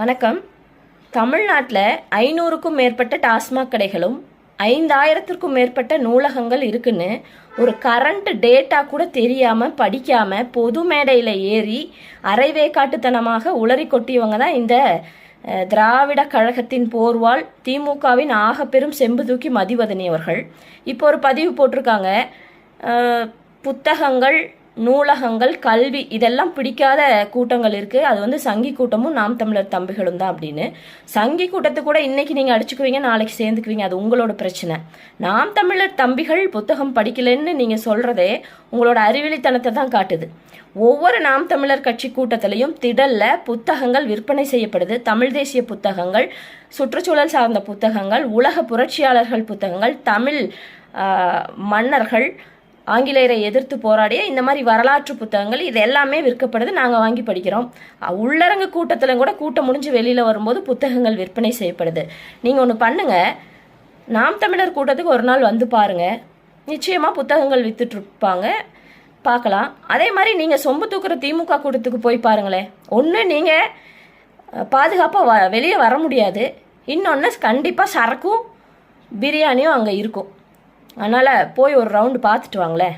வணக்கம். தமிழ்நாட்டில் 500க்கும் மேற்பட்ட டாஸ்மாக் கடைகளும் 5000த்திற்கும் மேற்பட்ட நூலகங்கள் இருக்குன்னு ஒரு கரண்ட் டேட்டா கூட தெரியாமல் படிக்காமல் பொது மேடையில் ஏறி அரைவேக்காட்டுத்தனமாக உளறி கொட்டியவங்க தான் இந்த திராவிட கழகத்தின் போர்வால் திமுகவின் ஆகப்பெரும் செம்பு தூக்கி மதிவதனி அவர்கள். இப்போ ஒரு பதிவு போட்டிருக்காங்க, புத்தகங்கள், நூலகங்கள், கல்வி இதெல்லாம் பிடிக்காத கூட்டங்கள் இருக்குது, அது சங்கி கூட்டமும் நாம் தமிழர் தம்பிகளும் தான் அப்படின்னு. சங்கி கூட்டத்தை கூட இன்னைக்கு நீங்கள் அடிச்சுக்குவீங்க, நாளைக்கு சேர்ந்துக்குவீங்க, அது உங்களோட பிரச்சனை. நாம் தமிழர் தம்பிகள் புத்தகம் படிக்கலன்னு நீங்கள் சொல்கிறதே உங்களோட அறிவிலித்தனத்தை தான் காட்டுது. ஒவ்வொரு நாம் தமிழர் கட்சி கூட்டத்திலையும் திடல்ல புத்தகங்கள் விற்பனை செய்யப்படுது. தமிழ் தேசிய புத்தகங்கள், சுற்றுச்சூழல் சார்ந்த புத்தகங்கள், உலக புரட்சியாளர்கள் புத்தகங்கள், தமிழ் மன்னர்கள், ஆங்கிலேயரை எதிர்த்து போராடிய இந்த மாதிரி வரலாற்று புத்தகங்கள், இது எல்லாமே விற்கப்படுது. நாங்கள் வாங்கி படிக்கிறோம். உள்ளரங்கு கூட்டத்தில் கூட கூட்டம் முடிஞ்சு வெளியில் வரும்போது புத்தகங்கள் விற்பனை செய்யப்படுது. நீங்கள் ஒன்று பண்ணுங்கள், நாம் தமிழர் கூட்டத்துக்கு ஒரு நாள் வந்து பாருங்கள், நிச்சயமாக புத்தகங்கள் விற்றுட்ருப்பாங்க, பார்க்கலாம். அதே மாதிரி நீங்கள் சொம்பு தூக்குற திமுக கூட்டத்துக்கு போய் பாருங்களேன். ஒன்று நீங்கள் பாதுகாப்பாக வெளியே வர முடியாது, இன்னொன்று கண்டிப்பாக சரக்கும் பிரியாணியும் அங்கே இருக்கும். அதனால் போய் ஒரு ரவுண்டு பார்த்துட்டு வாங்களேன்.